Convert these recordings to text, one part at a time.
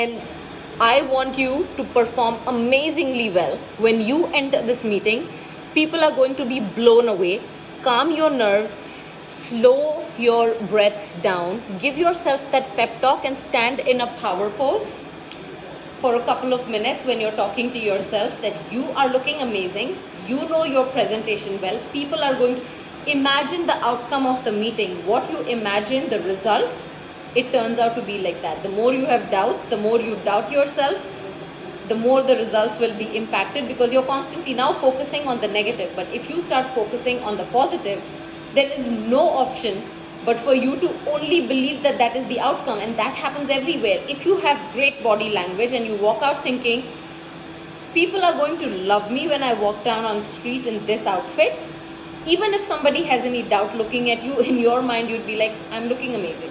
And I want you to perform amazingly well. When you enter this meeting, people are going to be blown away. Calm your nerves, slow your breath down, give yourself that pep talk and stand in a power pose for a couple of minutes when you're talking to yourself that you are looking amazing. You know your presentation well. People are going to imagine the outcome of the meeting. What you imagine, the result, it turns out to be like that. The more you have doubts, the more you doubt yourself, the more the results will be impacted, because you're constantly now focusing on the negative. But if you start focusing on the positives, there is no option but for you to only believe that that is the outcome. And that happens everywhere. If you have great body language and you walk out thinking, people are going to love me when I walk down on the street in this outfit, even if somebody has any doubt looking at you, in your mind you'd be like, I'm looking amazing.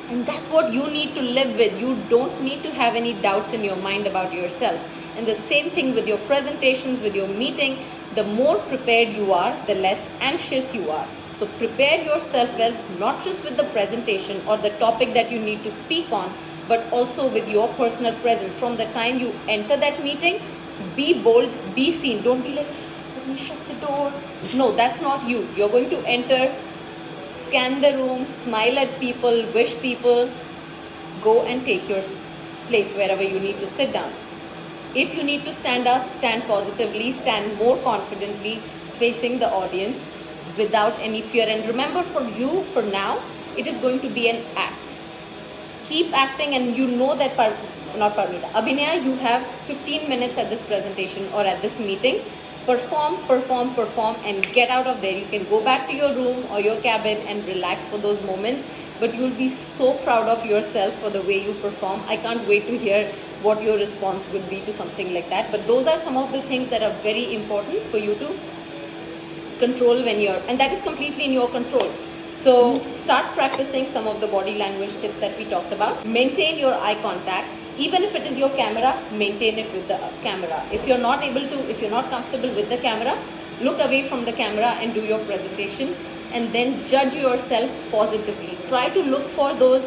And that's what you need to live with. You don't need to have any doubts in your mind about yourself. And the same thing with your presentations, with your meeting. The more prepared you are, the less anxious you are. So prepare yourself well, not just with the presentation or the topic that you need to speak on, but also with your personal presence. From the time you enter that meeting, be bold, be seen. Don't be like, let me shut the door. No, that's not you. You're going to enter, scan the room, smile at people, wish people, go and take your place wherever you need to sit down. If you need to stand up, stand positively, stand more confidently, facing the audience without any fear. And remember, for you, for now, it is going to be an act. Keep acting, and you know that, not Parmita, Abhinaya, you have 15 minutes at this presentation or at this meeting. Perform, perform, perform, and get out of there. You can go back to your room or your cabin and relax for those moments, but you'll be so proud of yourself for the way you perform. I can't wait to hear what your response would be to something like that. But those are some of the things that are very important for you to control when you're, and that is completely in your control. So start practicing some of the body language tips that we talked about. Maintain your eye contact. Even if it is your camera, maintain it with the camera. If you're not able to, if you're not comfortable with the camera, look away from the camera and do your presentation, and then judge yourself positively. Try to look for those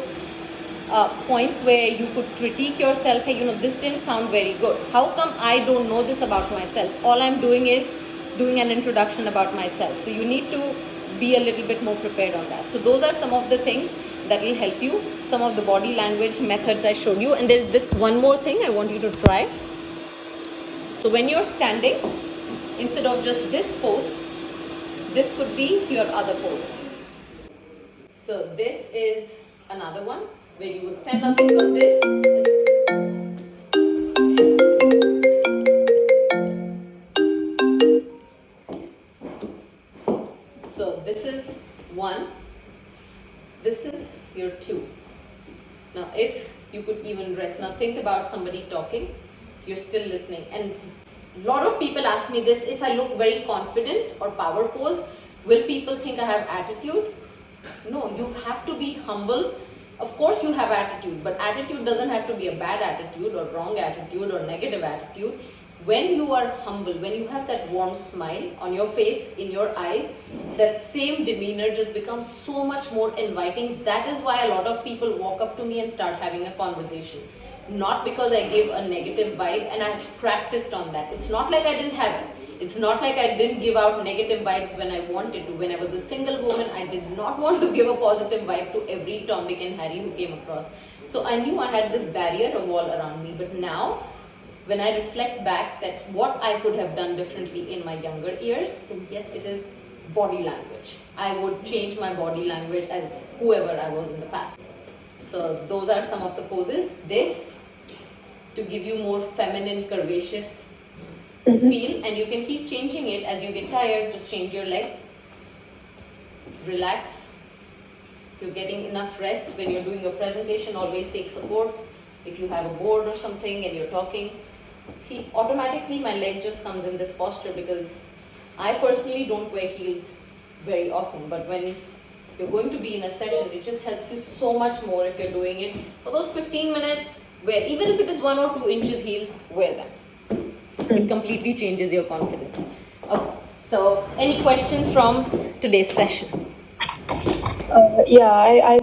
points where you could critique yourself. Hey, this didn't sound very good. How come I don't know this about myself? All I'm doing is doing an introduction about myself. So you need to be a little bit more prepared on that. So those are some of the things that will help you. Some of the body language methods I showed you. And there's this one more thing I want you to try. So when you're standing, instead of just this pose, this could be your other pose. So this is another one where you would stand up, think of this. So this is one. This is your two. Now if you could even rest. Now think about somebody talking, you're still listening. And a lot of people ask me this, if I look very confident or power pose, will people think I have attitude? No, you have to be humble. Of course you have attitude, but attitude doesn't have to be a bad attitude or wrong attitude or negative attitude. When you are humble, when you have that warm smile on your face, in your eyes, that same demeanor just becomes so much more inviting. That is why a lot of people walk up to me and start having a conversation. Not because I give a negative vibe, and I've practiced on that. It's not like I didn't have it. It's not like I didn't give out negative vibes when I wanted to. When I was a single woman, I did not want to give a positive vibe to every Tom, Dick and Harry who came across. So I knew I had this barrier, a wall around me. But now, when I reflect back that what I could have done differently in my younger years, then yes, it is body language. I would change my body language as whoever I was in the past. So those are some of the poses. This, to give you more feminine, curvaceous feel, and you can keep changing it as you get tired. Just change your leg, relax. If you're getting enough rest when you're doing your presentation, always take support. If you have a board or something and you're talking, see, automatically my leg just comes in this posture, because I personally don't wear heels very often, but when you're going to be in a session, it just helps you so much more if you're doing it for those 15 minutes, where even if it is 1 or 2 inches heels, wear them. It completely changes your confidence. Okay, so any questions from today's session? Yeah, I